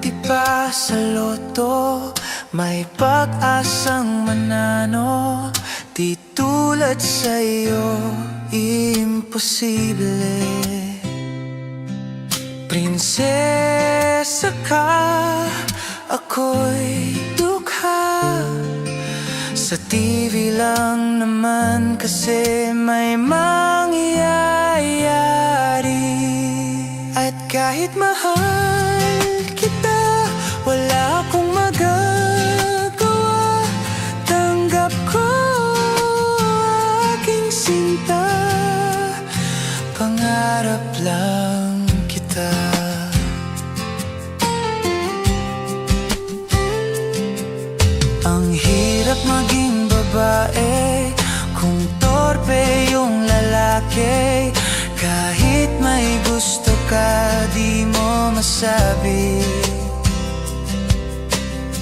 di ba sa loto may pag-asang manalo? Di tulad sa'yo, imposible. Prinsesa ka, ako'y dukha. Sa TV lang naman kasi may mangyayari. At kahit mahal kita, wala akong magagawa. Tanggap ko aking sinta, pangarap lang kita. Ang hirap maging babae kung torpe yung lalaki. Kahit may gusto ka, di mo masabi.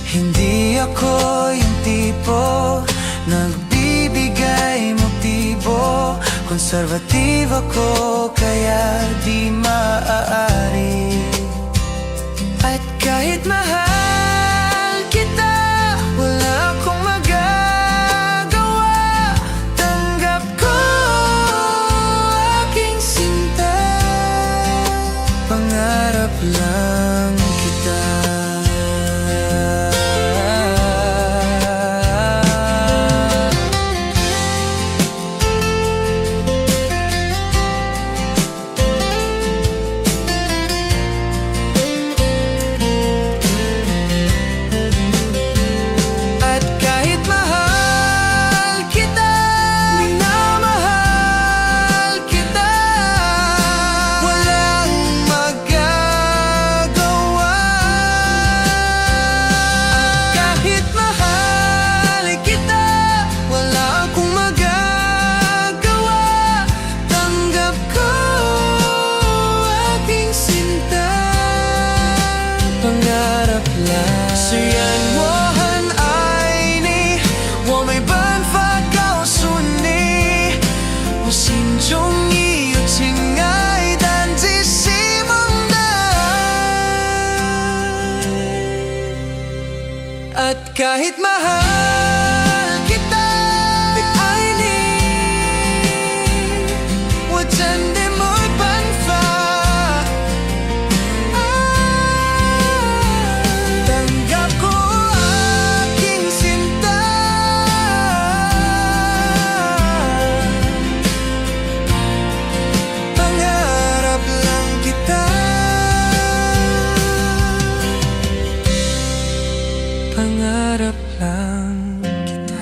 Hindi ako yung tipo nagbibigay motibo. Konservatibo ko kaya di maaari. At kahit mahal kita, wala akong magagawa. Tanggap ko aking sinta, pangarap lang kita. At kahit mahal kita, big-aini, wajan di mo'y banfa. Tanggap ko aking sinta, pangarap lang kita. Pangarap lang kita.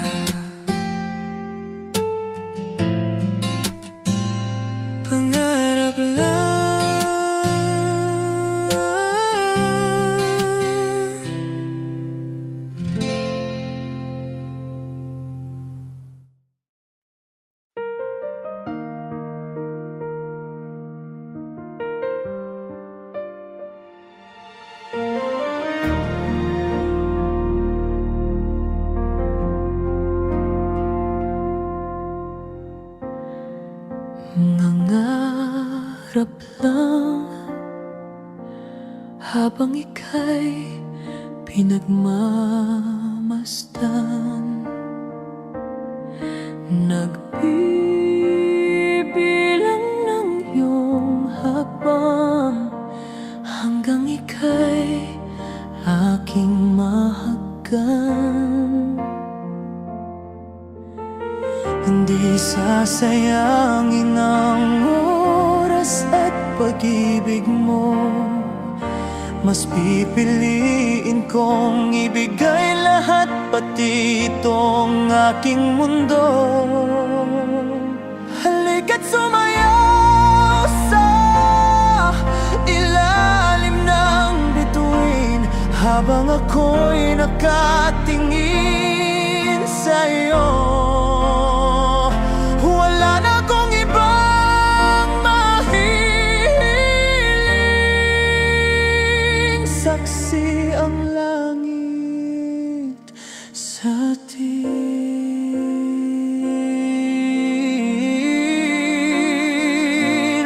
Pangarap lang. Nangarap lang habang ika'y pinagmamasdan. Nagbibilang ng iyong hakbang hanggang ika'y aking mahagkan. Hindi sasayangin ang oras at pag-ibig mo. Mas pipiliin kong ibigay lahat, pati itong aking mundo. Halika't sumayaw sa ilalim ng bituin habang ako'y nakatingin sa'yo. Wala na akong ibang mahihiling, saksi ang langit sa atin.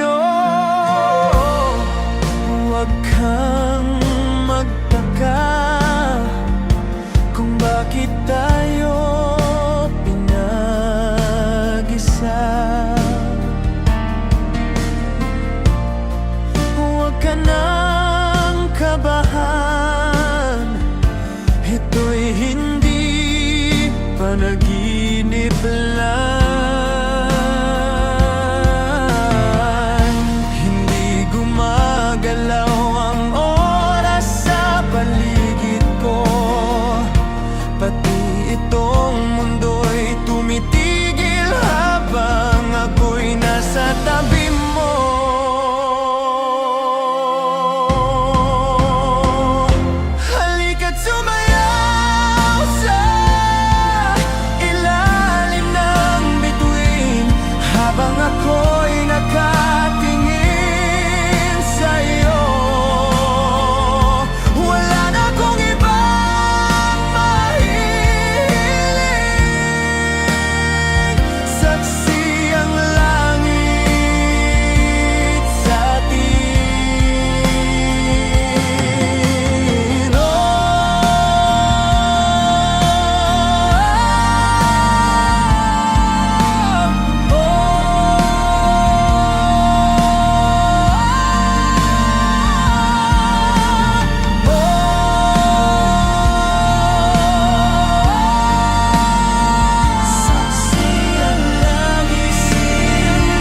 Oh, huwag kang magtaka hindi panaginip lang. Hindi gumagalaw ang oras sa paligid ko, pati itong mundo'y tumitigil habang ako'y nasa tabi mo. Halika't sumayaw sa ilalim ng bituin habang ako'y nakatingin sa'yo. Wala na akong ibang mahihiling, saksi ang langit sa atin. Saksi ang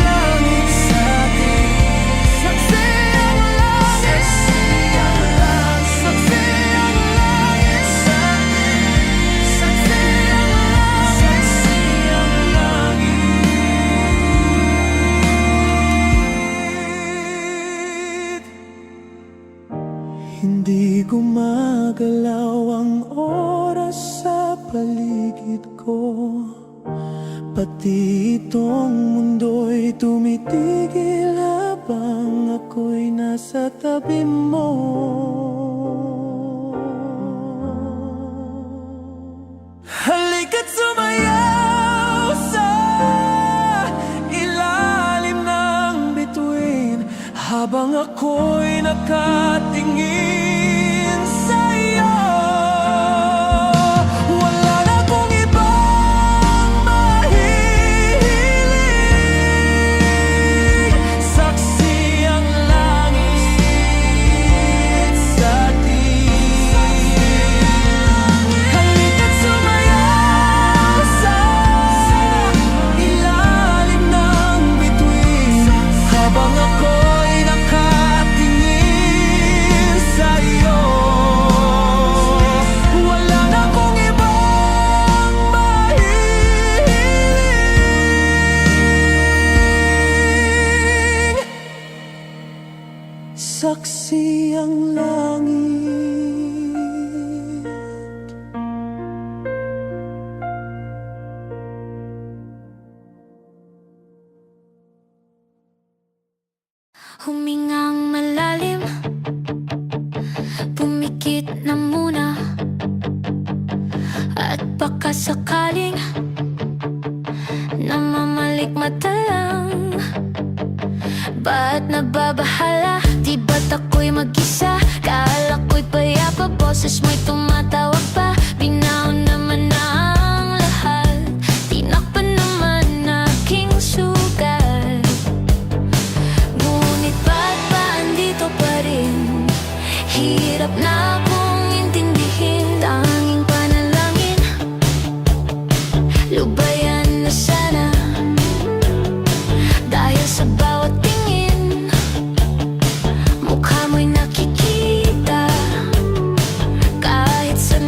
langit sa atin. Saksi ang langit, saksi ang langit sa atin. Saksi ang langit. Hindi gumagalaw ang oras sa paligid ko, pati itong mundo'y tumitigil habang ako'y nasa tabi mo. Halika't sumayaw sa ilalim ng bituin habang ako'y nakatingin sa'yo. Wala na akong ibang mahihiling, saksi ang langit sa atin. Halika't sumayaw sa ilalim ng bituin habang ako'y nakatingin sa'yo. Wala na akong ibang mahihiling, saksi ang langit. Humingang malalim, pumikit na muna, at baka sakaling namamalikmata lang. Ba't nababahala? Di ba't ako'y mag-isa? Kaala ko'y payapa, boses mo'y tumatawag pa. Binaon naman na ang lahat, tinakpan naman aking sugat. Ngunit ba't ba andito pa rin? Hirap na akong intindihin. Tanging panalangin, lubayan na sana. Dahil sa bawat tingin, mukha mo'y nakikita. Kahit saan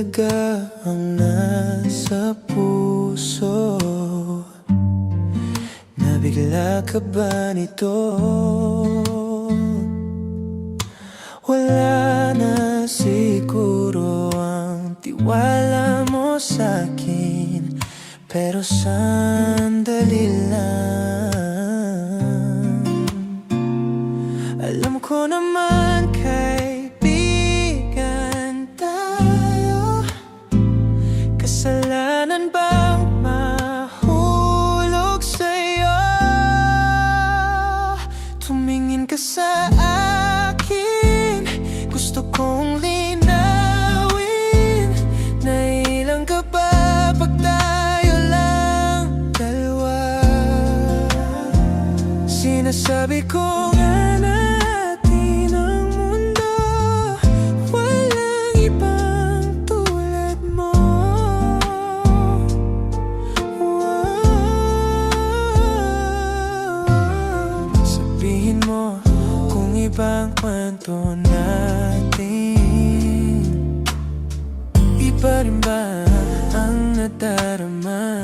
talaga ang nasa puso? Nabigla ka ba nito? Wala na siguro ang tiwala mo sa'kin, pero sandali lang. Alam ko naman kaibigan tayo. Kasalanan bang mahulog sa'yo? Tumingin ka sa akin, gusto kong linawin. Nailang ka ba pag tayo lang dalawa? Sinasabi ko nga natin ang mundo, walang ibang tulad mo. Sabihin mo kung ibang kwento natin, iba rin ba ang nadarama?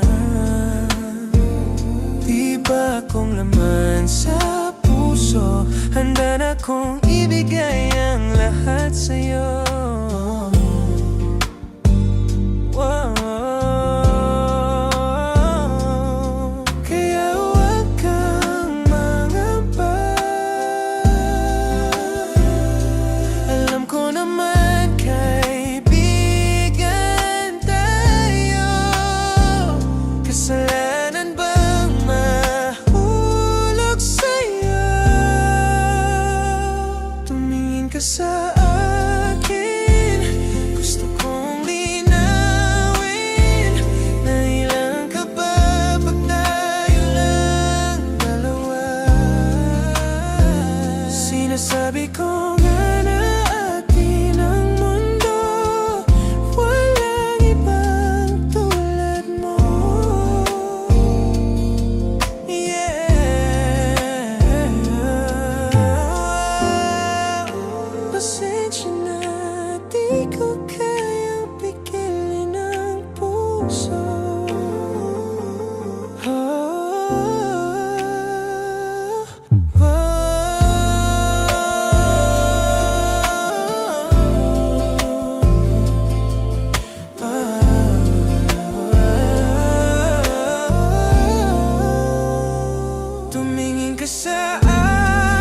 Di ba kung laman sa puso, handa na kong ibigay ang lahat sa'yo. Wow. Kaya huwag kang mangamba. Alam ko naman kaibigan tayo. Kasalanan bang mahulog sa'yo? Tumingin ka sa akin, gusto kong linawin. Nailang ka ba pag tayo lang dalawa? Sinasabi ko nga na atin ang mundo, walang ibang tulad mo. Yeah. Pasensya na, di ko kayang pigilin ang puso. Tumingin ka sa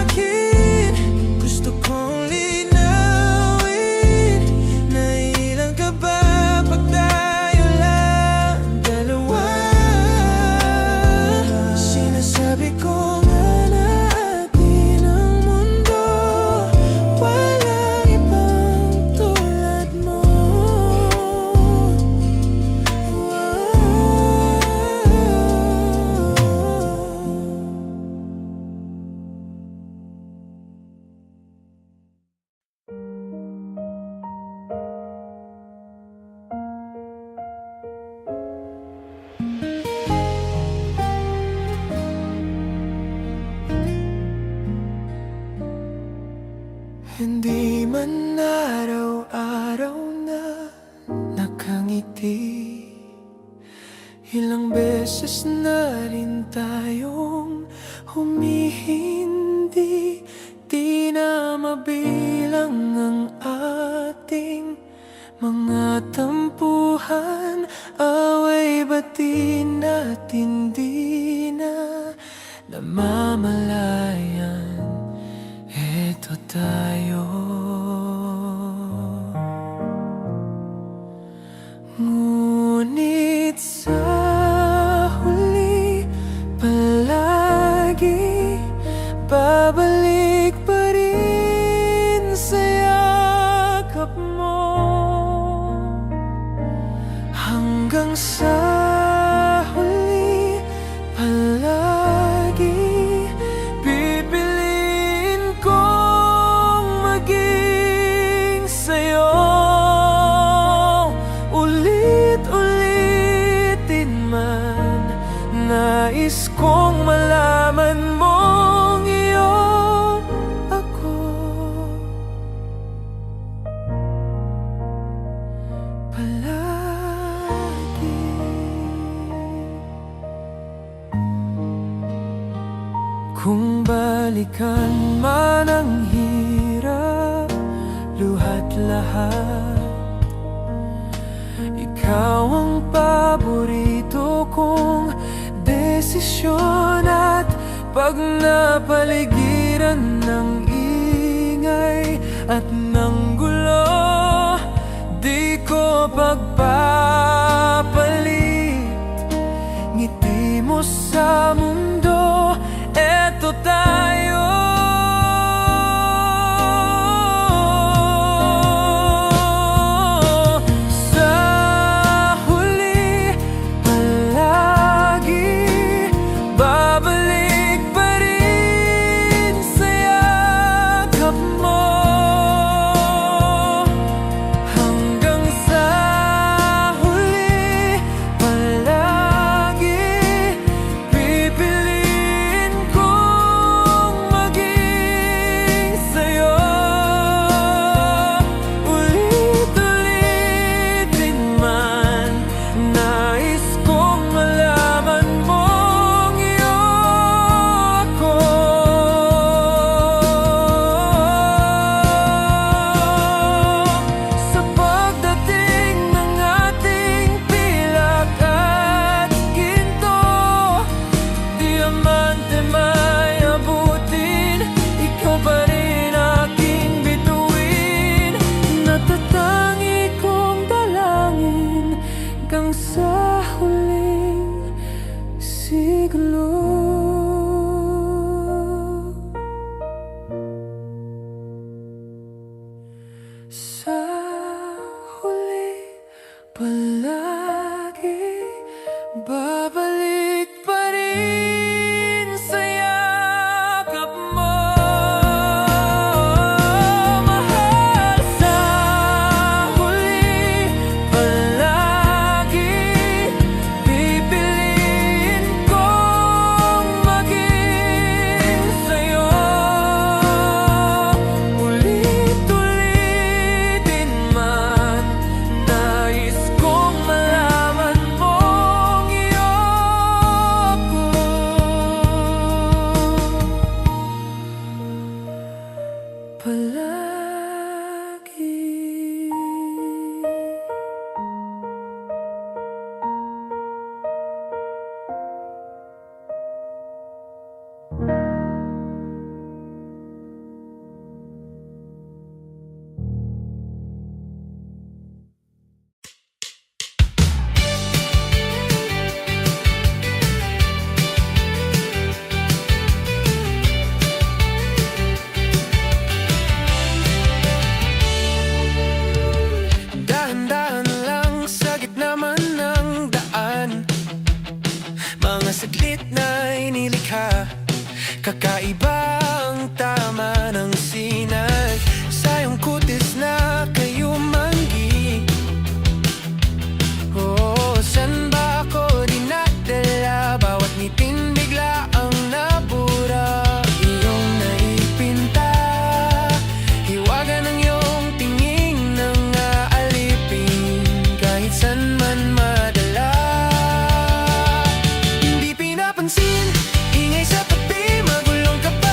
akin, gusto kong linawin. Nailang ka ba pag tayo lang dalawa? Sinasabi ko nga na atin ang mundo, walang ibang tulad mo. Hindi man araw-araw na nakangiti, ilang beses na rin tayong humihindi. Di na mabilang ang ating mga tampuhan, away bati natin di na namamalayan. Eto tayo, ngunit sa huli palagi babalik pa rin sa yakap mo, hanggang sa huli palagi pipiliin kong maging sa'yo. Ulit-ulitin man, nais kong malaman mong iyo ako. Kung balikan man ang hirap, luhat lahat, ikaw ang paborito kong desisyon. At pag napaligiran ng ingay at ng gulo, di ko pagpapalit ngiti mo sa mundo. Eto tayo, sa huli palagi babalik pa rin sa yakap mo, hanggang sa huli palagi pipiliin kong maging sa'yo. Ulit-ulitin man, nais kong malaman mong iyo ako. Sa pagdating ng ating pilak at ginto, diamante may abutin, ikaw pa rin aking bituin. Natatangi kong dalangin hanggang sa huling siglo. Sa huli palagi babalik pa rin sa yakap mo, mahal. Sa huli palagi pipiliin kong maging sa'yo. Ulit-ulitin man, nais kong malaman mong iyo ako. Palagi. Dahan-dahan lang sa gitna man ng daan, mga saglit na inilikha, kakaiba ang tama ng sinag sa iyong kutis na kayo manggi. Oh, san ba ako dinadala? Bawat ngipin bigla ang nabura, iyong naipinta, hiwaga ng iyong tingin ng aalipin, kahit san man madala. Hindi pinapansin, ingay sa tabi, magulong ka pa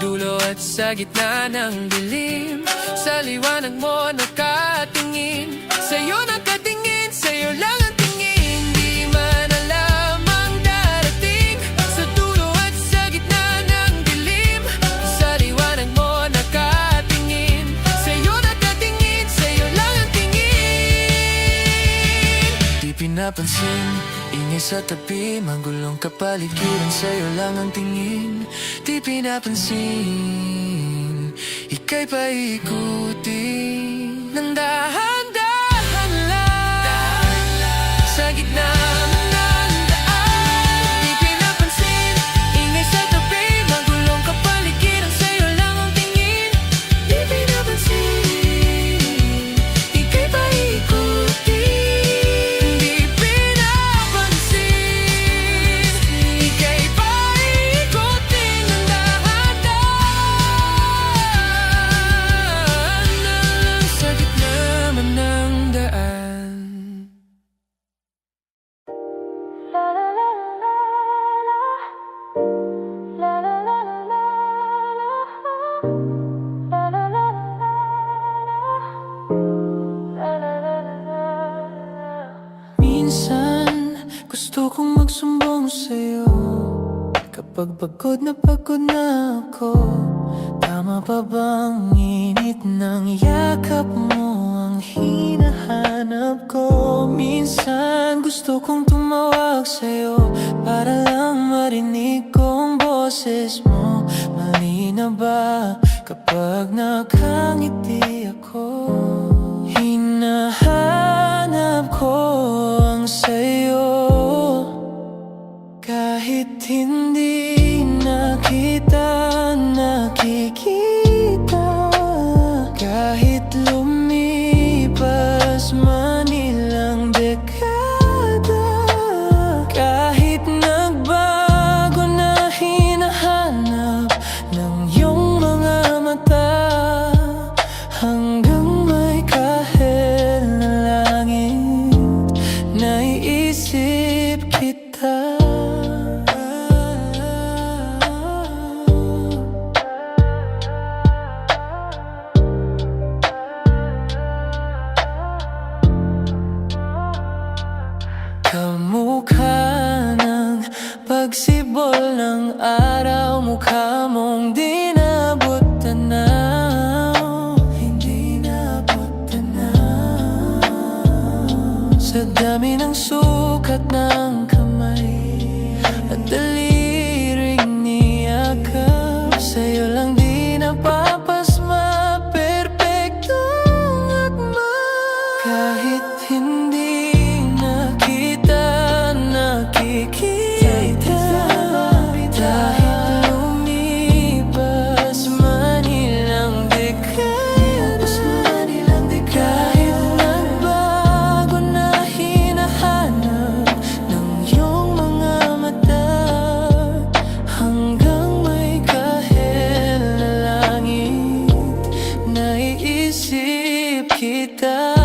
dulo at sa gitna ng dilim. Sa liwanag mo nakatingin, sa'yo nakatingin, sa'yo lang ang tingin. Di man alam ang darating, sa dulo at sa gitna ng dilim. Sa liwanag mo nakatingin, sa'yo nakatingin, sa'yo lang ang tingin. Di pinapansin, ingay sa tabi, magulong kapaligiran, sa'yo lang ang tingin. Di pinapansin, ika'y paikutin ng dahan-dahan lang sa gitna ng daan. Di pinapansin, ingay sa tabi, magulong kapaligiran, sa'yo lang ang tingin. Di pinapansin, ika'y paikutin. Di pinapansin, ika'y paikutin ng dahan-dahan lang sa gitna man ng daan. Minsan, gusto kong magsumbong sa'yo kapag pagod na ako. Tama pa bang init ng yakap mo ang hinahanap ko? Minsan, gusto kong tumawag sa'yo para lang marinig ko ang boses mo. Mali na ba kapag nakangiti ako? Hinahanap ko ang sa'yo kahit hindi na kita nakikita. Kahit lumipas man ilang dekada, kahit nagbago na hinahanap ng iyong mga mata, hanggang may kahel na langit, naiisip kita. Kamukha ng pagsibol ng araw, mukha mong di naabot tanaw, hindi naabot tanaw. Sa dami ng sukat ng kamay at daliring niyakap, sa'yo lang di napapasma, perpektong akma. Kahit hindi nakikita, dahil lumipas man ilang dekada, kahit nagbago na hinahanap ng iyong mga mata, hanggang may kahel na langit, naiisip kita.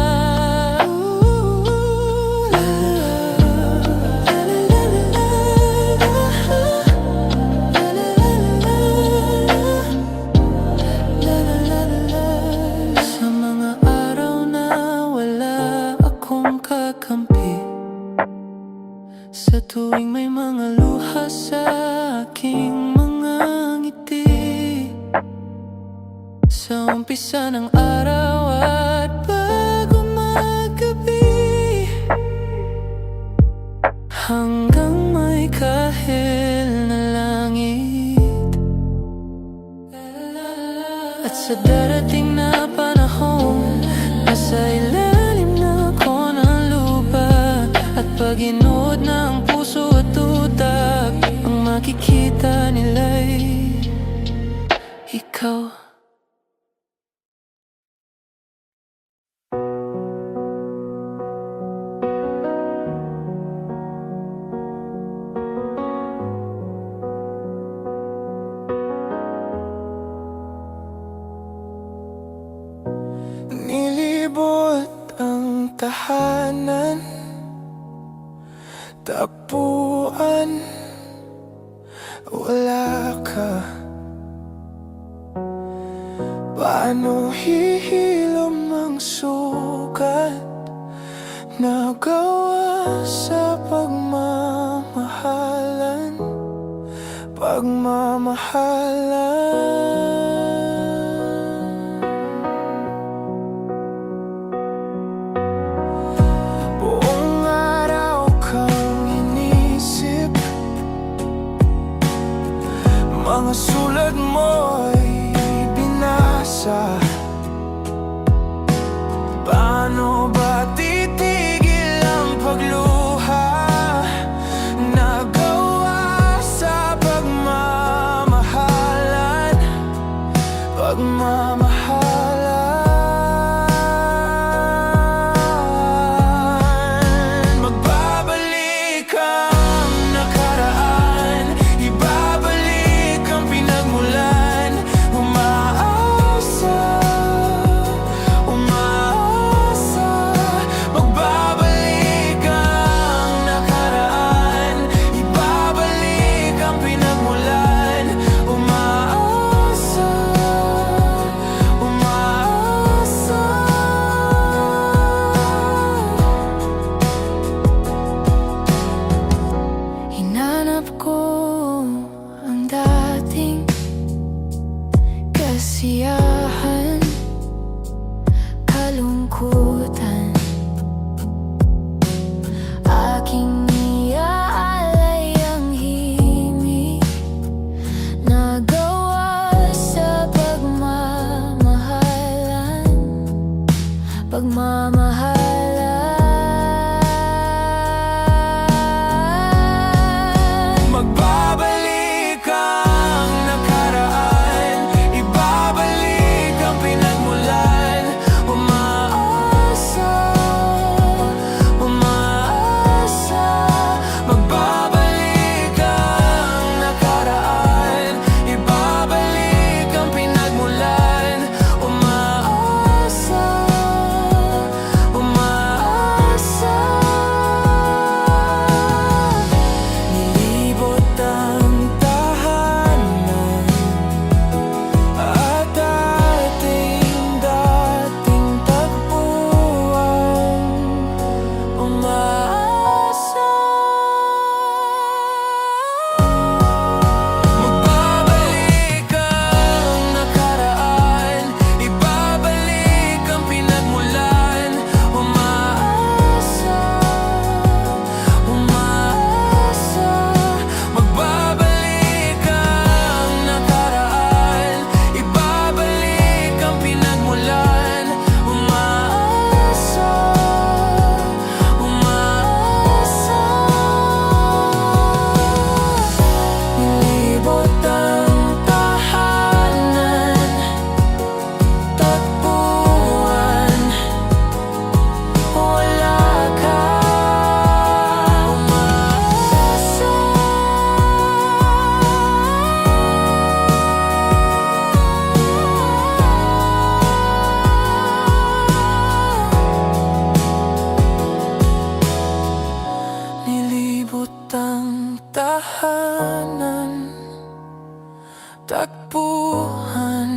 Sa mga araw na wala akong kakampi, sa tuwing may mga luha sa aking mga ngiti, sa umpisa ng araw at bago maggabi, hanggang may kahel na langit, at sa darating na panahon, nasa ilalim na ako ng lupa, at pag inood ng puso at utak, ang makikita nila'y ikaw. Nilibot ang tahanan, takbuhan, wala ka. Paano hihilom ang sugat nagawa sa pagmamahalan? Buong araw kang inisip, mga sulat mo'y binasa. Paano ba titigil ang pagluha nagawa sa pagmamahalan? Magbabalik ang nakaraan, ibabalik ang pinagmulan. Umaasa, umaasa. Magbabalik ang nakaraan, ibabalik ang pinagmulan. Umaasa, umaasa. Hinanap ko ang dating kasiyahan, kalungkutan. Aking iaalay ang himig nagawa sa pagmamahalan. Magbabalik ang nakaraan, ibabalik ang pinagmulan. Umaasa, umaasa. Magbabalik ang nakaraan, ibabalik ang pinagmulan. Umaasa, umaasa. Nilibot ang tahanan at dating tagpuan. Umaasa. Magbabalik ang nakaraan, ibabalik ang pinagmulan. Umaasa, umaasa. Magbabalik ang nakaraan, ibabalik ang pinagmulan. Umaasa, umaasa. Nilibot ang tahanan, tagpuan. Wala ka. Umaasa. Nilibot ang tahanan, tagpuan.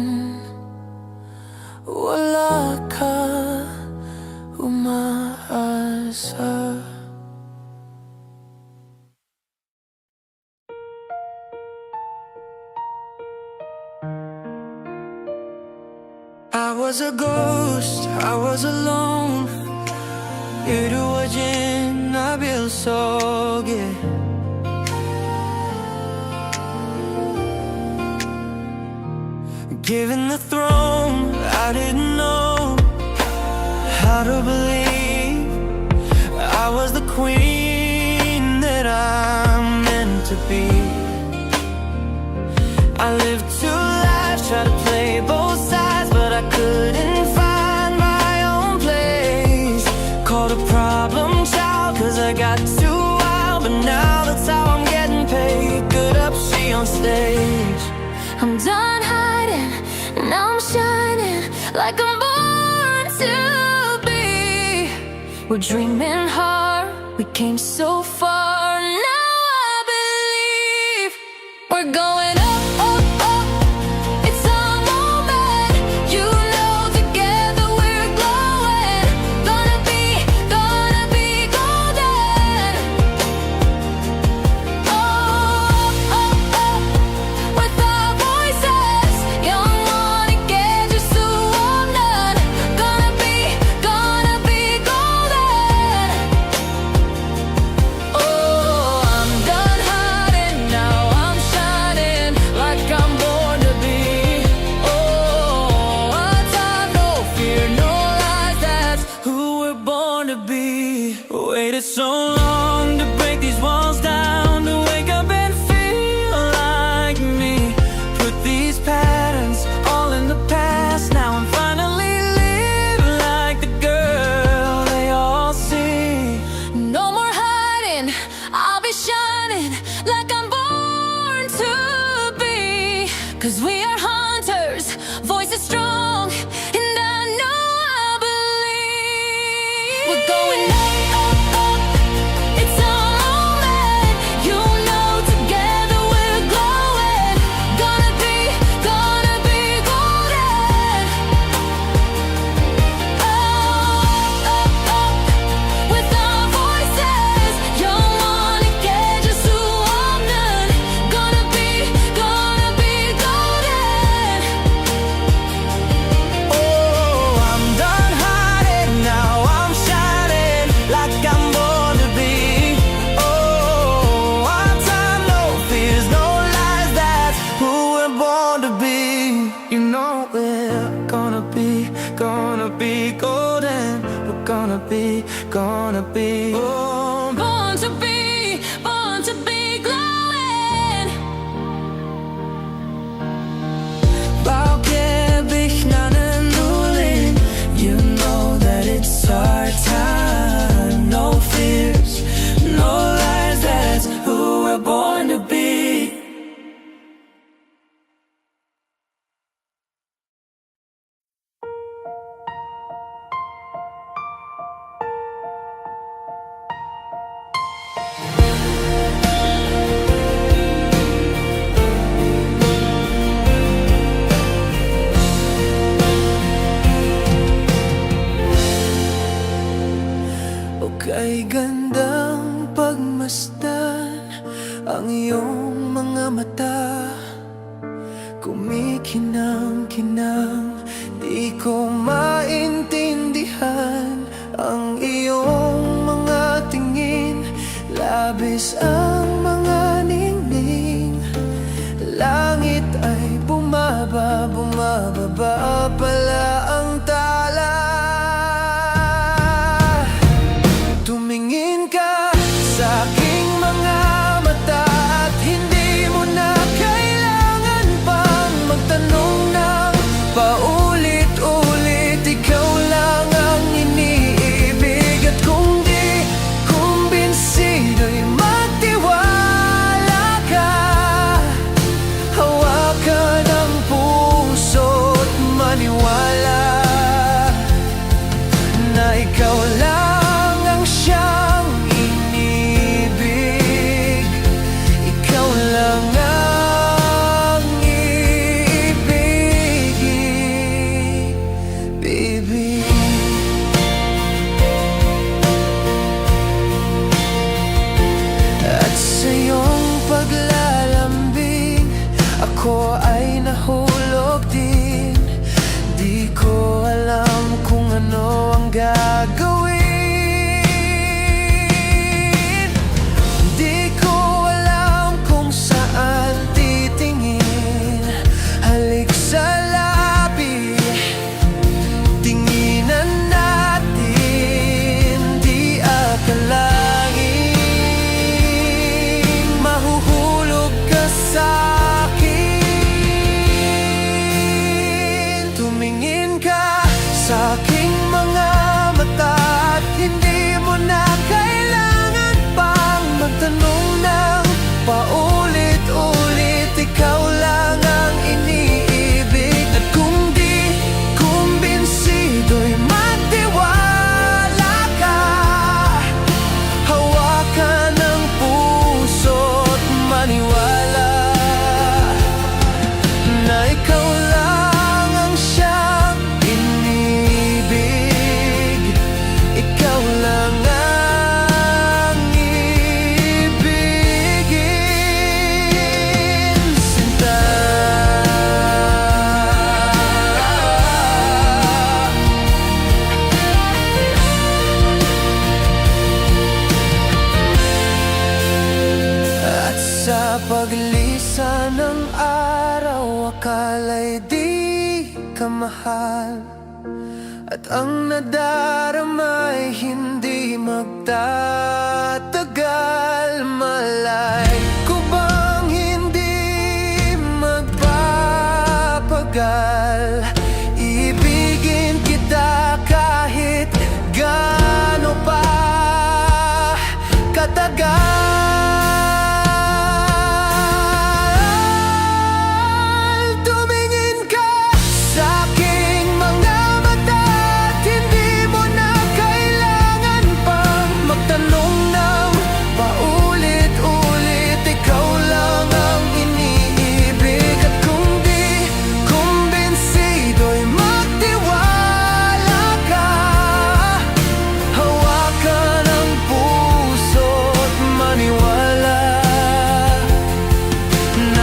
Wala ka. Umaasa. I was a ghost, I was alone. 이루어진 나빌 속에 given the throne, I didn't know how to believe I was the queen that I'm meant to be. I lived two lives, tried to play both sides, but I couldn't find my own place. Called a problem child, cause I got too wild, but now that's how I'm getting paid. Good up, she on stage. I'm done hiding, now I'm shining like I'm born to be. We're dreaming hard, we came so far. Now I believe we're going up, up, up. It's our moment, you 'Cause we are hunters, voices strong, and I know I believe we're going up, up, up. It's our moment, you know, together we're glowing. Gonna be golden. Up, up, up. With our voices, 영원히 깨질 수 없는. Gonna be golden. Oh, I'm done hiding, now I'm shining like I'm born to be. Oh, our time, no fears, no lies, that's who we're born to be. You know we're gonna be golden. We're gonna be, oh, Born to be glowing. Baukebig nanen ulin. You know that it's our time. No fears, no lies, that's who we're born to be. O kay gandang pagmasdan ang iyong mga mata. Kumikinang-kinang, di ko maintindihan ang iyong mga tingin. Labis ang mga ningning, langit ay bumababa pala ang tala. Tumingin ka sa aking mga mata at hindi mo na kailangan pang magtanong ng paulit-ulit. Ikaw lang ang iniibig at kung di kumbinsido'y magtiwala ka. Hawakan ang puso't maniwala na ikaw lang ang siyang inibig. Ikaw lang ang ibigin, baby. At sa iyong paglalambing, ako ay nahulog din. Di ko alam kung ano ang gagawin. Di ko alam kung saan titingin. Halik sa labi, tinginan natin. Di akalaing mahuhulog ka sa'kin. Tumingin ka sa aking mga mata at hindi mo na kailangan pang magtanong ng paulit-ulit. Ikaw lang ang iniibig at kung di kumbinsido'y magtiwala ka. Hawakan ang puso't maniwala na ikaw lang ang siyang inibig. Ikaw lang ang ibigin, sinta. At sa paglisan ng araw, akala'y di ka mahal. At ang nadarama'y hindi magtatagal. Malay ko bang hindi magpapagal? Ibigin kita kahit gaano pa katagal.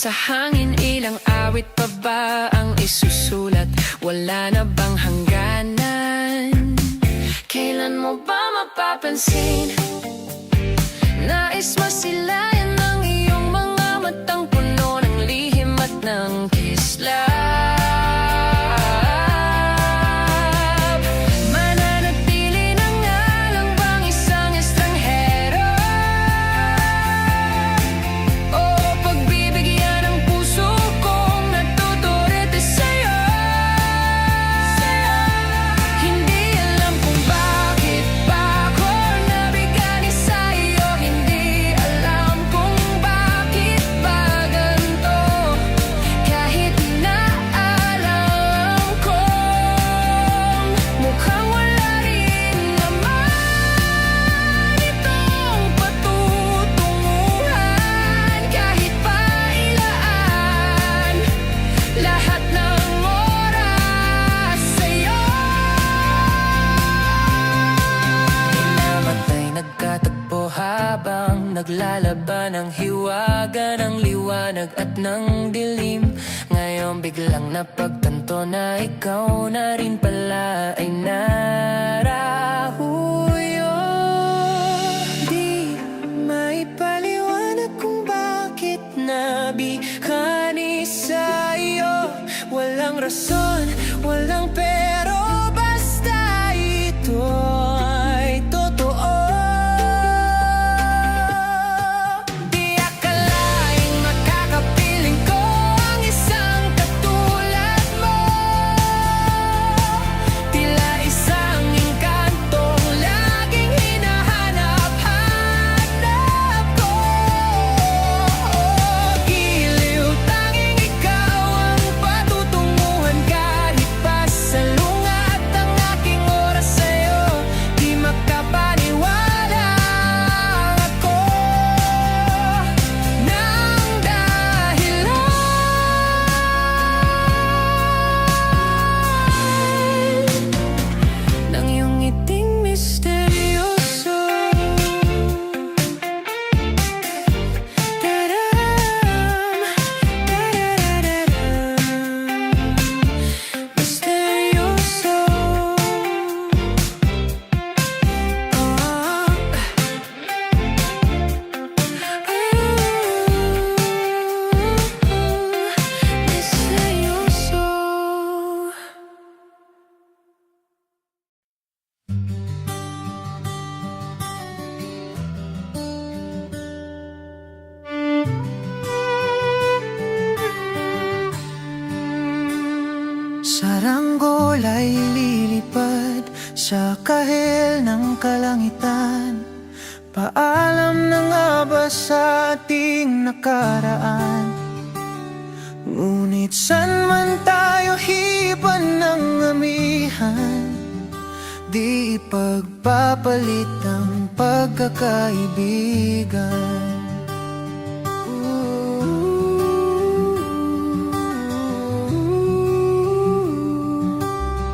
Sa hangin ilang awit pa ba ang isusulat? Wala na bang hangganan? Kailan mo ba mapapansin? Nais masilayan ng iyong mga matang puno ng lihim at ng kislap. Mananatili na nga lang bang isang estranghero? O pagbibigyan ng puso kong natuturete sa'yo? Hindi alam kung bakit pa ako nabigani sa'yo. Hindi alam kung bakit ba ganito. Kahit inaalam ko, mukhang wala rin naman itong patutunguhan. Kahit pa ilaan lahat ng oras sa'yo. Inamatay nagkatagpo habang naglalaban ang hiwaga ng liwanag at ng dilim. Ngayon biglang napagtanto na ikaw na rin pala ay narahuyo. Di maipaliwanag kung bakit nabikani sa'yo. Walang rason, walang pero, basta ito ay totoo. Di akalaing makakapiling ko ang isang katulad mo. Tila isang engkantong laging hinahanap-hanap ko. Giliw, tanging ikaw ang patutunguhan. Kahit pa salungat ang aking oras sa'yo, di makapaniwala ako ng dahilan ng iyong ngiting misteryoso. Taram, tarararam, misteryoso. Misteryoso. Saranggol ay lilipad sa kahel ng kalangitan. Paalam na nga ba sa ating nakaraan? Ngunit san man tayo hipan ng amihan, di pagpapalit ang pagkakaibigan.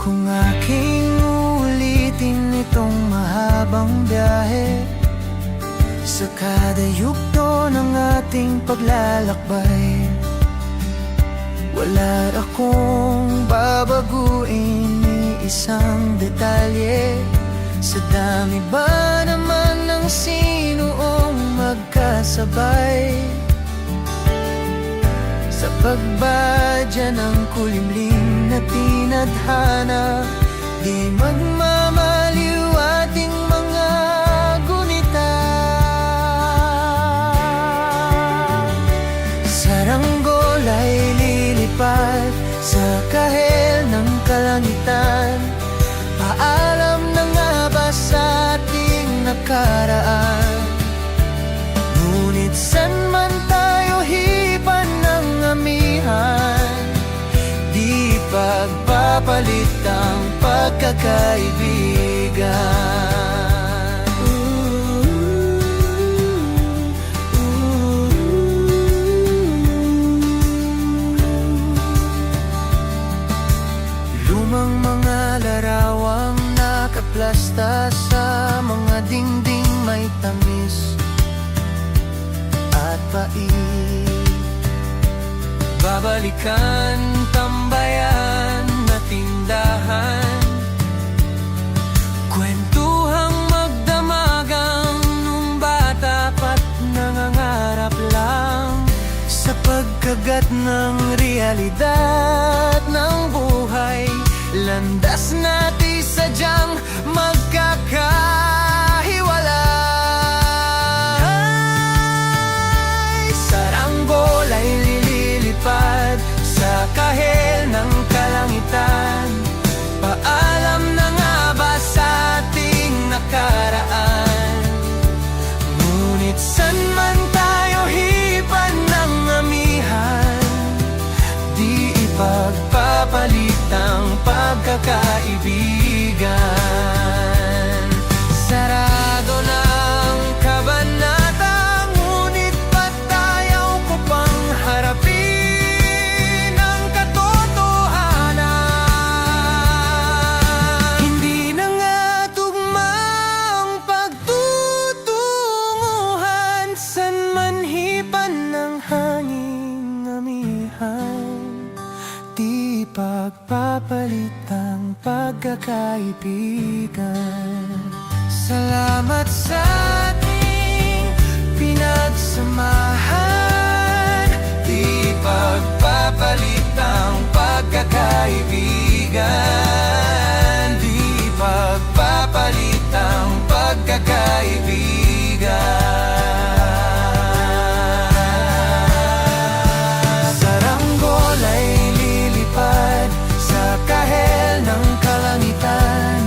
Kung aking ulitin itong mahabang biyahe, sa kada yugto ng ating paglalakbay, wala akong babaguin ni isang detalye. Sa dami ba naman ng sinuong magkasabay, sa pagbadya ng kulimlim na tinadhana, di magmamaliw ating mga gunita. Saranggol ay lilipad sa kahel ng kalangitan. Paalam na nga ba sa ating nakaraan? Ngunit san man tayo hipan ng amihan, di pagpapalit ang pagkakaibigan. Lumang mga larawang nakaplasta sa mga dingding may tamis at pait. babalikan, tambayan na tindahan, kwentuhang magdamagang nung bata pa't nangangarap lang sa pagkagat ng realidad ng buhay. Landas natin sadyang magkakahiwalay. Saranggol ay lilipad sa kahel ng kalangitan. Paalam na nga ba sa ating nakaraan? Ngunit san man tayo hipan ng amihan, di ipagpapalit ang pagkakaibigan. Sarado ng kabanata, ngunit patayaw ko pang harapin ang katotohanan. Hindi na nga tugmang pagtutunguhan, san man hipan ng hanging amihan, di pagpapalit ang pagkakaibigan. Salamat sa ating pinagsamahan, di pagpapalit ang pagkakaibigan, di pagpapalit ang pagkakaibigan. Saranggol ay lilipad sa kahel ng kalangitan.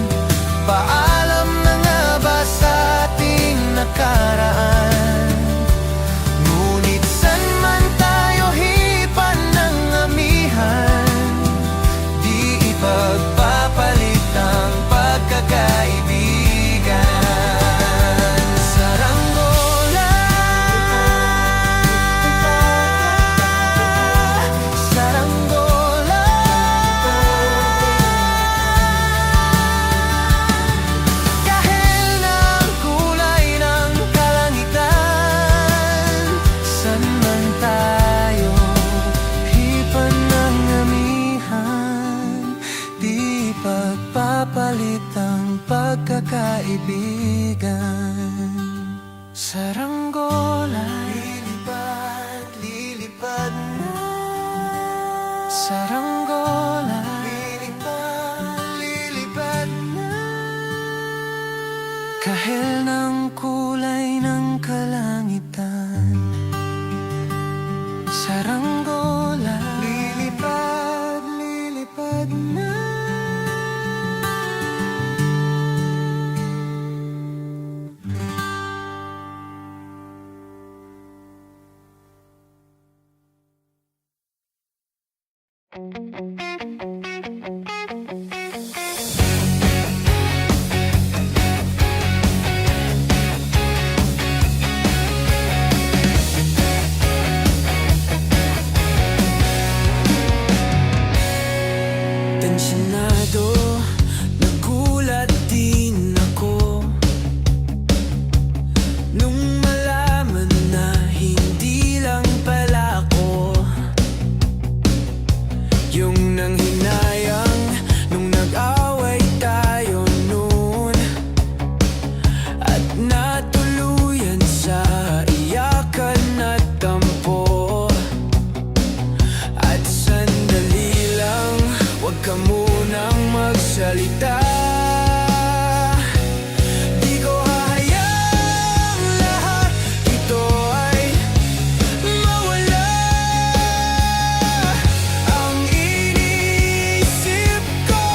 Paalam na nga ba sa ating nakaraan? Ngunit san man tayo hipan ng amihan, di ipagpapalit ang pagkakaibigan. Saranggola, saranggola, kahel ng kulay ng kalangitan. San man tayo hipan ng amihan, di pagpapalit ang pagkakaibigan. Saranggola, lilipad, lilipad na. Saranggola, lilipad, lilipad na. Kahel ng kulay ng kalangitan. Saranggola, lilipad, lilipad na. Tensyonado, nagulat din ako nung malaman na hindi lang pala ako yung nanghinayang nung nag-away tayo noon, at natuluyan sa iyakan at tampo. At sandali lang, huwag ka munang magsalita. Di ko hahayaang lahat ito ay mawala. Ang iniisip ko,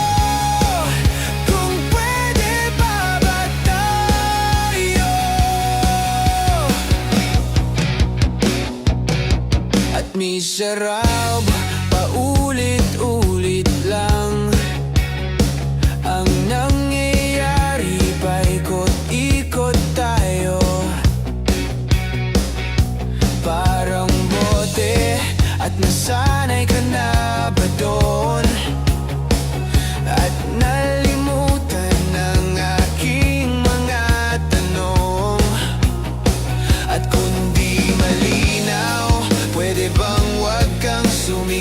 kung pwede pa ba tayo? At miserable, paulit-ulit lang ang nangyayari. Paikot-ikot tayo, parang bote, at nasanay ka na ba doon? At nalimutan ng aking mga tanong. At kung di malinaw, pwede bang wag kang sumisigaw?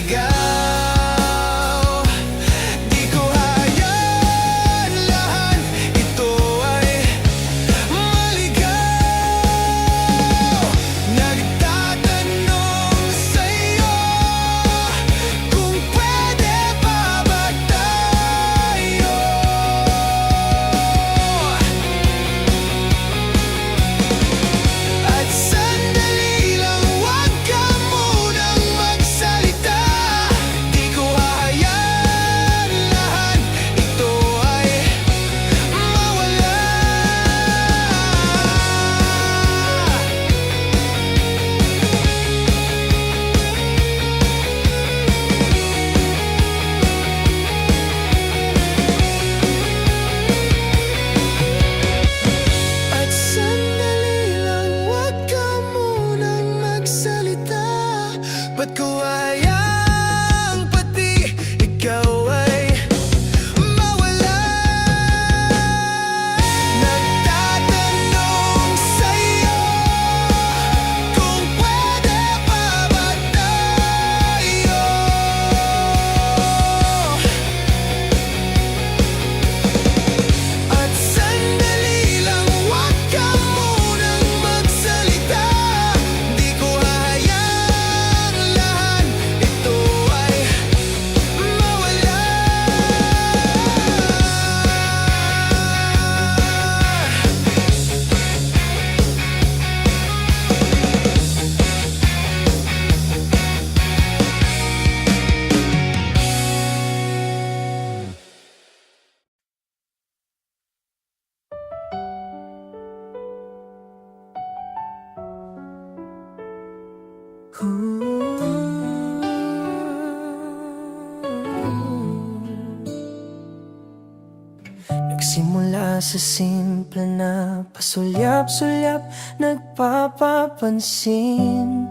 Nagsimula sa simple na pasulyap-sulyap, nagpapapansin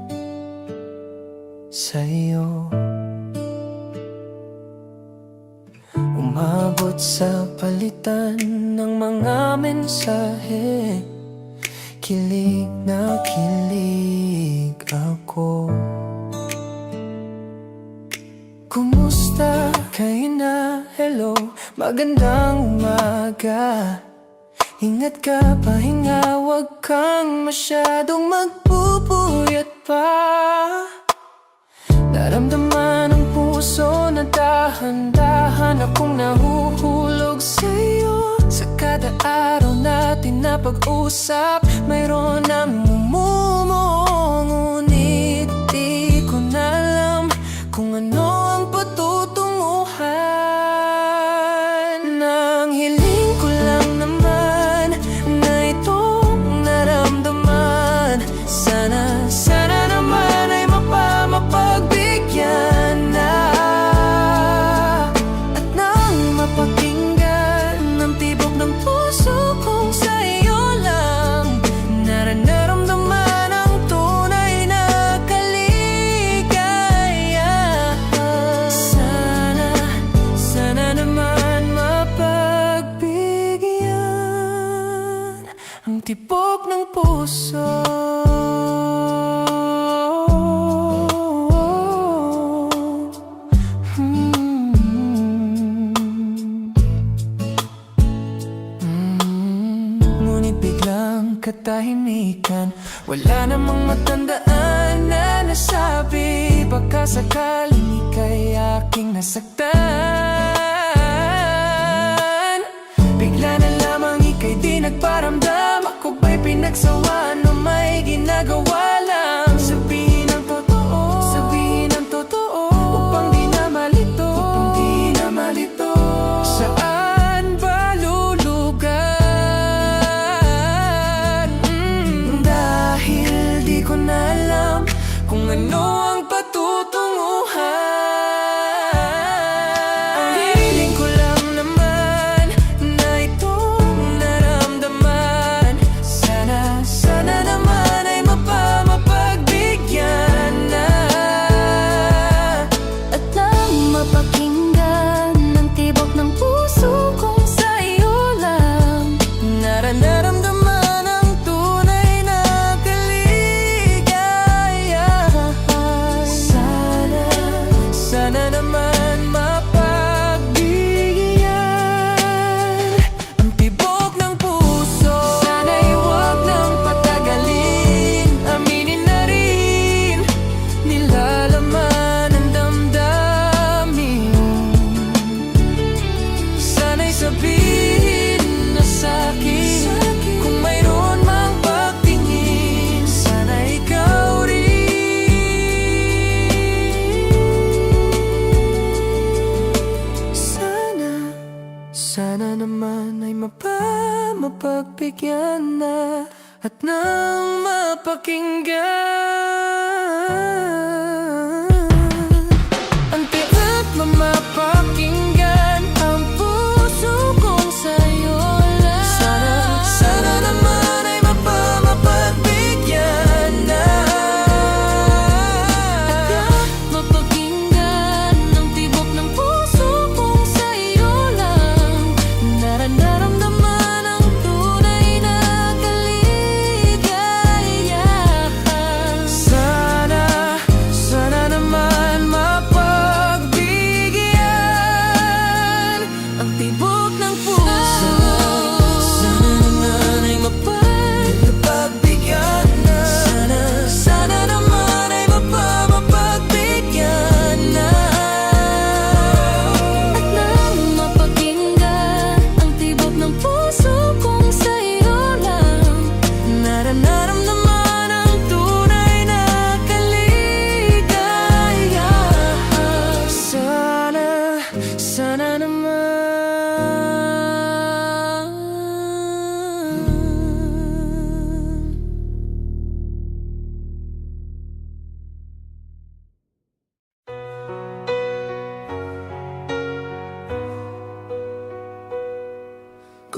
sa'yo. Umabot sa palitan ng mga mensahe, kilig na kilig ako. Kumusta kayo na? Hello, magandang umaga. Ingat ka, pahinga, wag kang masyadong magpupuyat pa. Naramdaman ng puso na dahan-dahan akong nahuhulog sa'yo. Sa kada araw natin na pag-usap, mayroon na mumumo. Ngunit di ko na alam kung ano ang patutunguhan. Nang hiling ko lang naman na itong naramdaman, sana naman ay mapagbigyan na. At nang mapakinggan ng tibok ng puso kong sa'yo lang, nararamdaman ang tunay na kaligaya. Sana naman mapagbigyan ang tibok ng puso. Ngunit biglang katahimikan, wala namang matandaan na nasabi. Baka sakaling ika'y aking nasaktan. Bigla na lamang ika'y di nagparamdam. Ako ba'y pinagsawaan o may ginagawa lang? Sabihin ang totoo, upang di na malito. Saan ba lulugan? Dahil di ko na alam kung ano ang patutunguhan. Ang hiling ko lang naman na itong naramdaman, sana naman ay mapagbigyan na. At nang mapakinggan ng tibok ng puso kong sa'yo lang, Nararamdaman ang tunay na kaligaya. Sana naman mapagbigyan ang tibok ng puso. Sana'y huwag nang patagalin, aminin na rin, nilalaman ang damdamin. Sana'y sabihin na sa'kin kung mayroon mang pagtingin. Sana ikaw rin. Sana naman ay mapagbigyan na. At nang mapakinggan ang tiyak na mapakinggan ang puso kong sa'yo lang. Sana naman ay mapagbigyan na. at mapakinggan ng tibok ng puso kong sa'yo lang, nararamdaman ang tunay na kaligaya.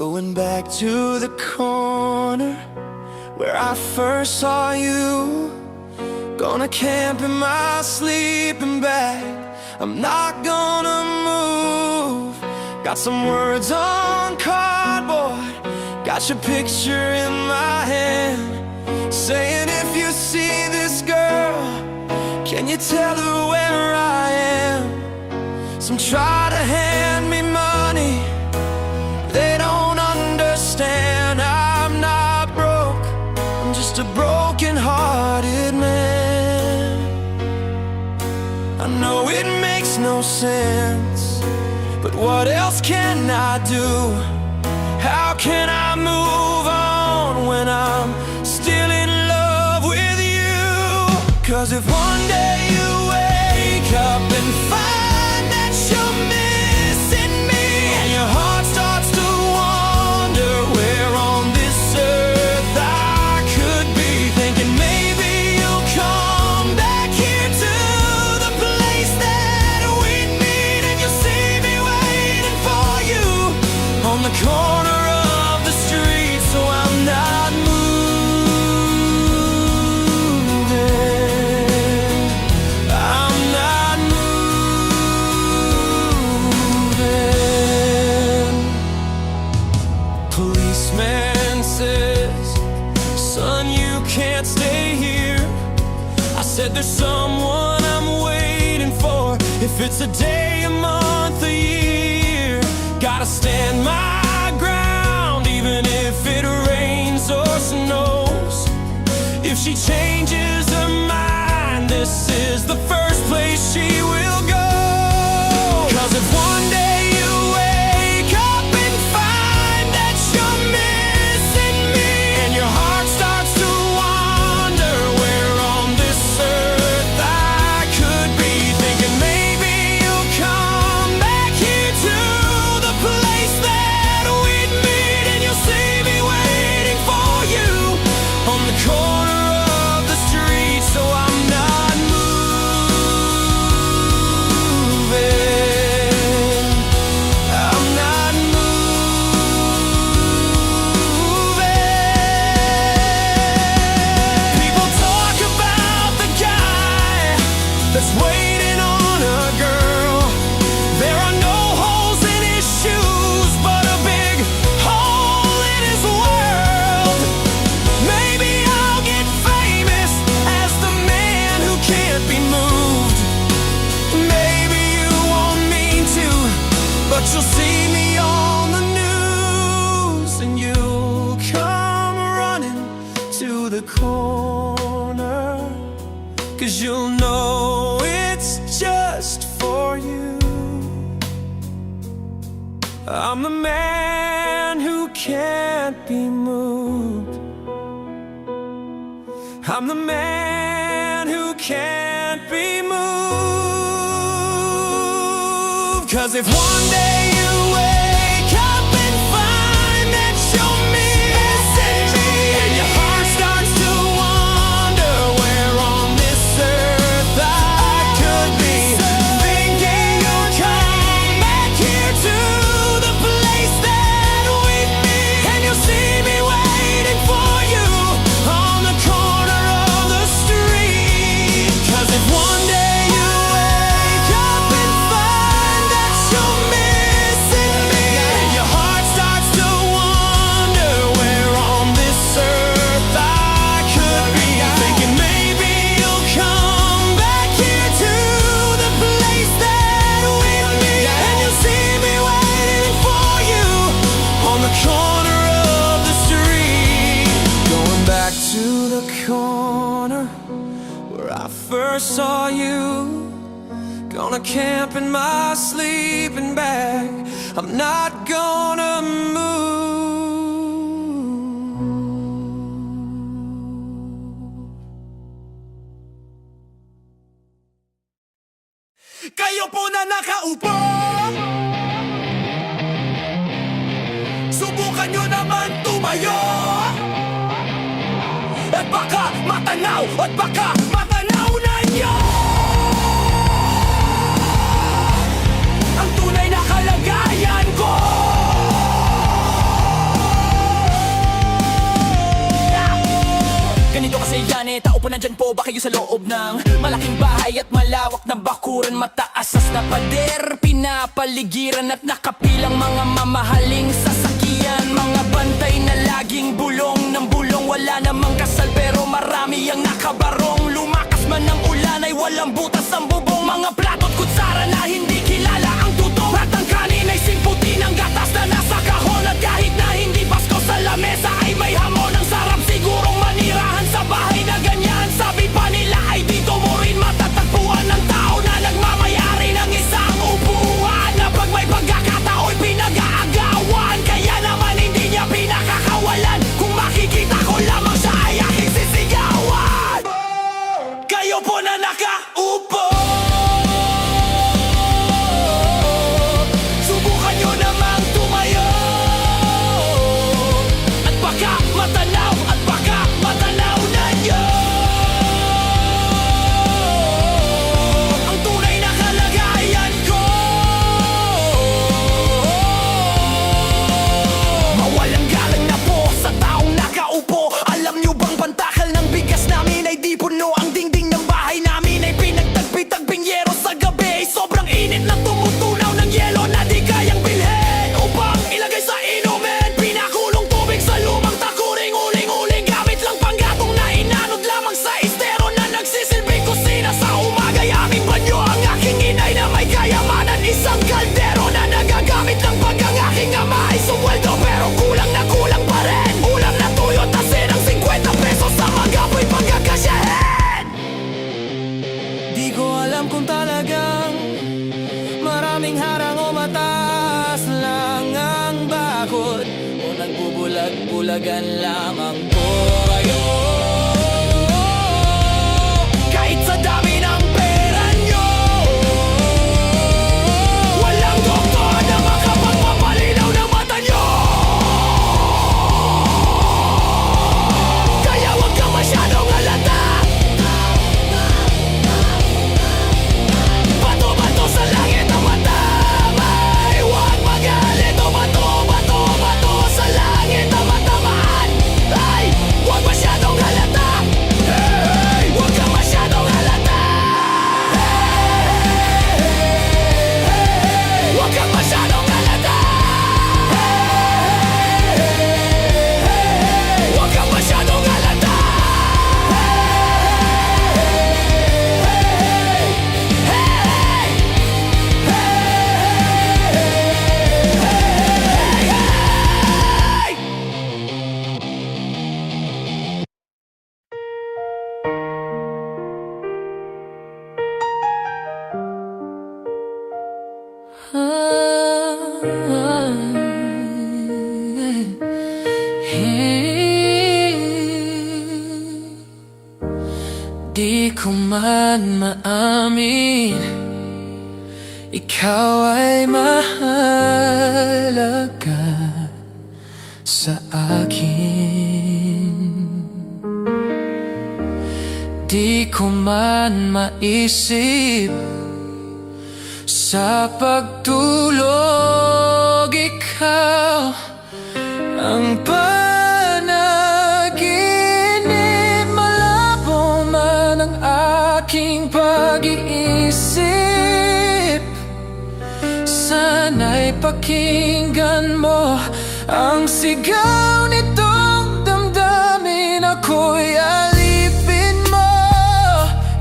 Going back to the corner where I first saw you. Gonna camp in my sleeping bag. I'm not gonna move. Got some words on cardboard, got your picture in my hand, saying if you see this girl, can you tell her where I am? Some try to hand me money, they don't understand. I'm not broke, I'm just a broken-hearted man. I know it makes no sense, but what else can I do? How can I move on when I'm still in love with you? 'Cause if one day you wake up and find that you're missing me, and your heart starts to wonder where on this earth I could be, thinking maybe you'll come back here to the place that we'd meet, and you'll see me waiting for you on the corner of the street. So I'm not moving, I'm not moving. Policeman says, son, you can't stay here. I said there's someone I'm waiting for. If it's a day, a month, a year, gotta stand my ground, even if it rains or snows. If she changes her mind, this is the first place she will go. 'Cause if one day you wake up and find that you're missing me, and your heart starts to wonder where on this earth I could be, thinking maybe you'll come back here to the place that we'd meet, and you'll see me waiting for you on the corner of the street. So I'm not moving, I'm not moving. People talk about the guy that's waiting on a girl. There are no holes in his shoes, but a big hole in his world. Maybe I'll get famous as the man who can't be moved. Maybe you won't mean to, but you'll see me on the news, and you'll come running to the corner, 'cause you'll know it's just for you. I'm the man who can't be moved. I'm the man who can't be moved. 'Cause if one day you wake up and find that you're missing me, and your heart starts to wonder where on this earth I could be, thinking you'll come back here to the place that we'd meet, and you'll see me waiting for you on the corner of the street. 'Cause if one day you wake up and find that you're missing me, and your heart starts to wonder where on this earth I could be, thinking maybe you'll come back here to the place that we'd meet, and you'll see me waiting for you on the corner of the street. Going back to the corner where I first saw you. Gonna camp in my sleeping bag. I'm not gonna move. Kayo po na nakaupo, subukan nyo naman tumayo, at baka matanaw, at baka matanaw na nyo ang tunay na kalagayan ko. may tao po nandyan po ba kayo sa loob ng malaking bahay at malawak na bakuran, mataasas na pader, pinapaligiran at nakapilang mga mamahaling sasakyan, mga bantay na laging bulong ng bulong, wala namang kasal pero marami ang nakabarong, lumakas man ang ulan ay walang butas ang bubong, mga plato't kutsara na hindi kilala ang tutong, at ang kanin ay simputi ng gatas na nasa kahon, at kahit na hindi Pasko sa lamesa ay may hamon, ang sarap sigurong manirahan sa bahay na ganyan, sabi pa nila ay dito mo rin matatagpuan ng tao na nagmamayari ng isang upuan, na pag may pagkakatao'y pinag-aagawan, kaya naman hindi niya pinakakawalan, kung makikita ko lamang siya ay aking sisigawan. Kayo po na nakaupo, subukan nyo namang tumayo, at baka matanaw na nyo ang tunay na kalagayan ko. Mawalang galang na po sa taong nakaupo, alam nyo bang pantakal ng bigas namin ay di puno, ang dingding ng bahay namin ay pinagtagpi-tagping yero, sa gabi ay sobrang init na tumutunaw ng yelo na di kayang bilhin upang ilagay sa inumin, pinakulong tubig sa lumang takuring, uling-uling gamit lang panggatong na inanod lamang sa estero na nagsisilbing kusina, sa umaga'y aming banyo ang aking inay na may kayamanan, isang kaldero na nagagamit lang pag ang aking ama ay sumweldo, pero kulang na kulang pa rin, ulam na tuyo at asin ang 50 pesos sa magapoy pagkakasyahin. Di ko alam kung talagang maraming harang o mataas lang ang bakod, o nagbubulag-bulagan lamang po kayo. Kahit sa dami ng pera nyo, walang doktor na makapagpapalinaw ng mata nyo, kaya wag kang masyadong halata. Bato-bato sa langit ang mata, may huwag magalit, o bato-bato sa langit ang matamaan, ay huwag masyadong halata. Hey, huwag kang masyadong halata. Hey, huwag kang masyadong halata. Hey, huwag kang masyadong halata. Di ko man maamin, ikaw ay mahalaga sa akin. Di ko man maisip sa pagtulog, ikaw ang panaginip, malabo man ang aking pag-iisip, sana'y pakinggan mo ang sigaw nitong damdamin, ako'y alipin mo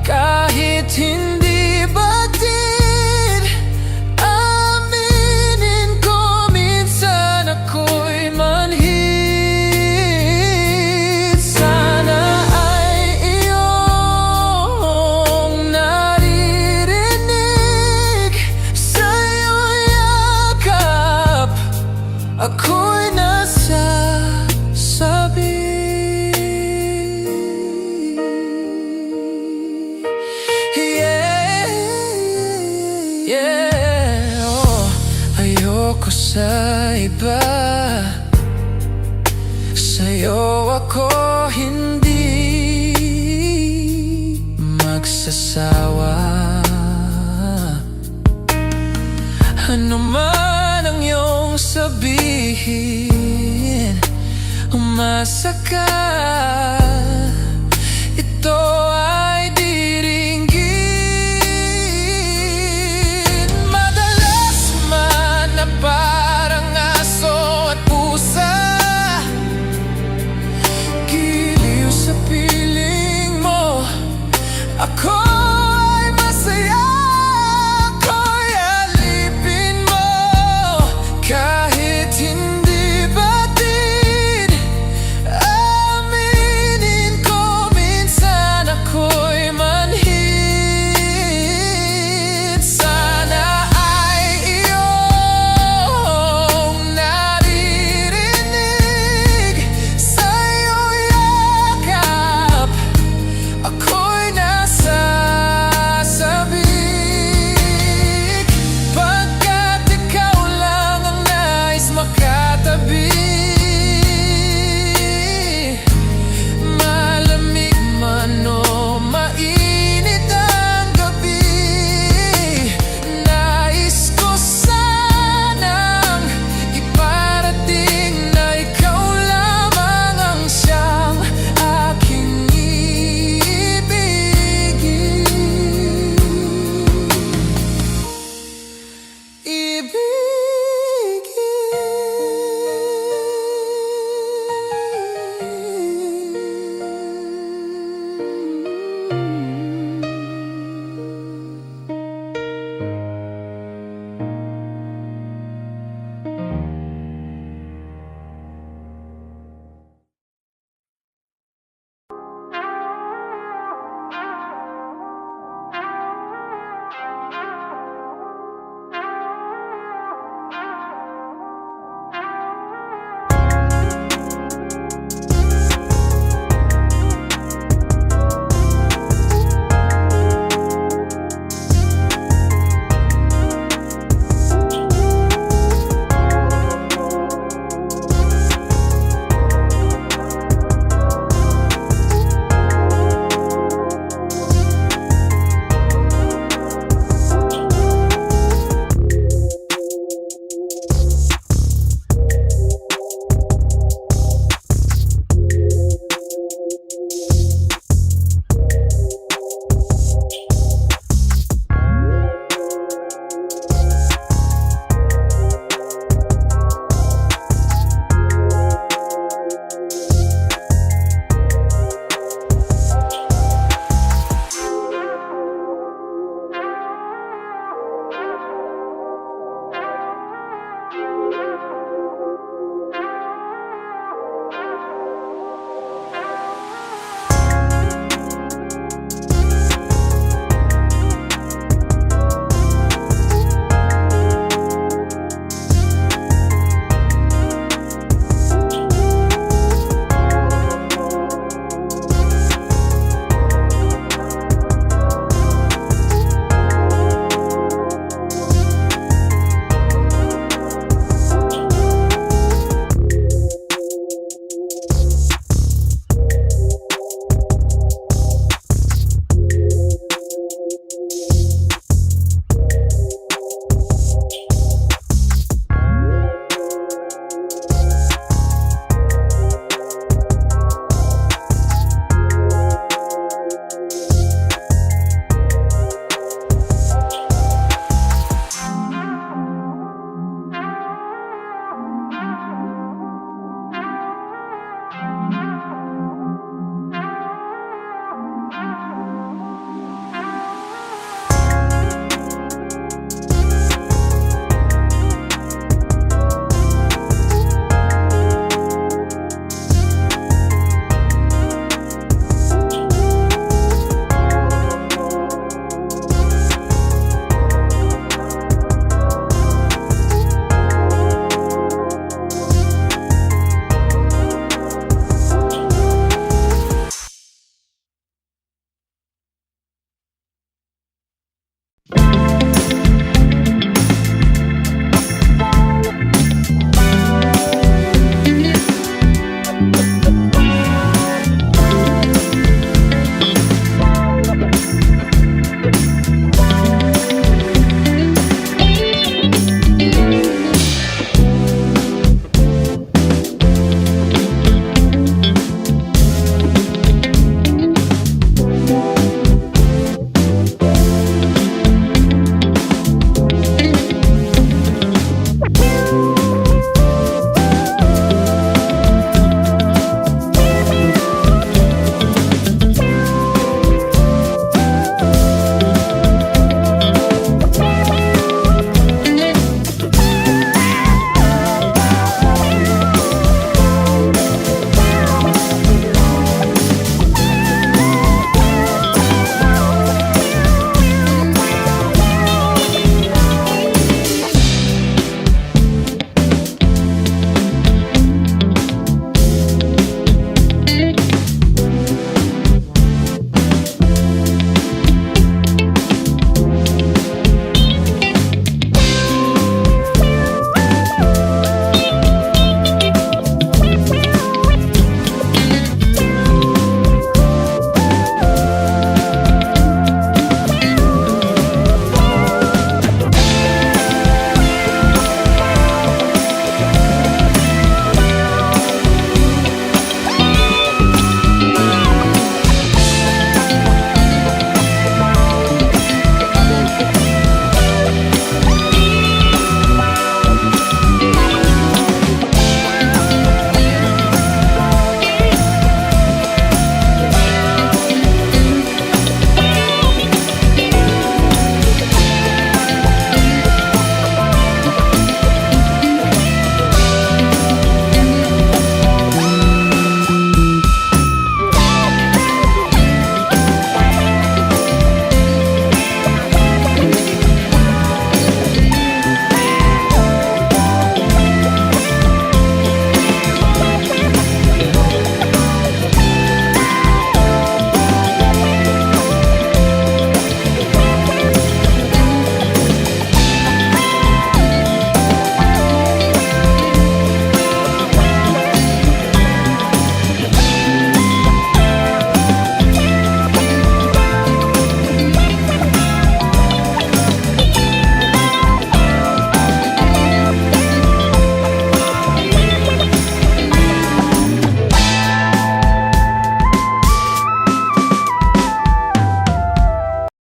kahit hindi batid, aminin ko minsan ako'y manhid, sana ay iyong naririnig, sa'yo'y yakap ako'y nasasabi. Yeah, oh, ayoko sa iba, sa'yo ako hindi magsasawa. Ano man ang iyong sabihin, umasa ka.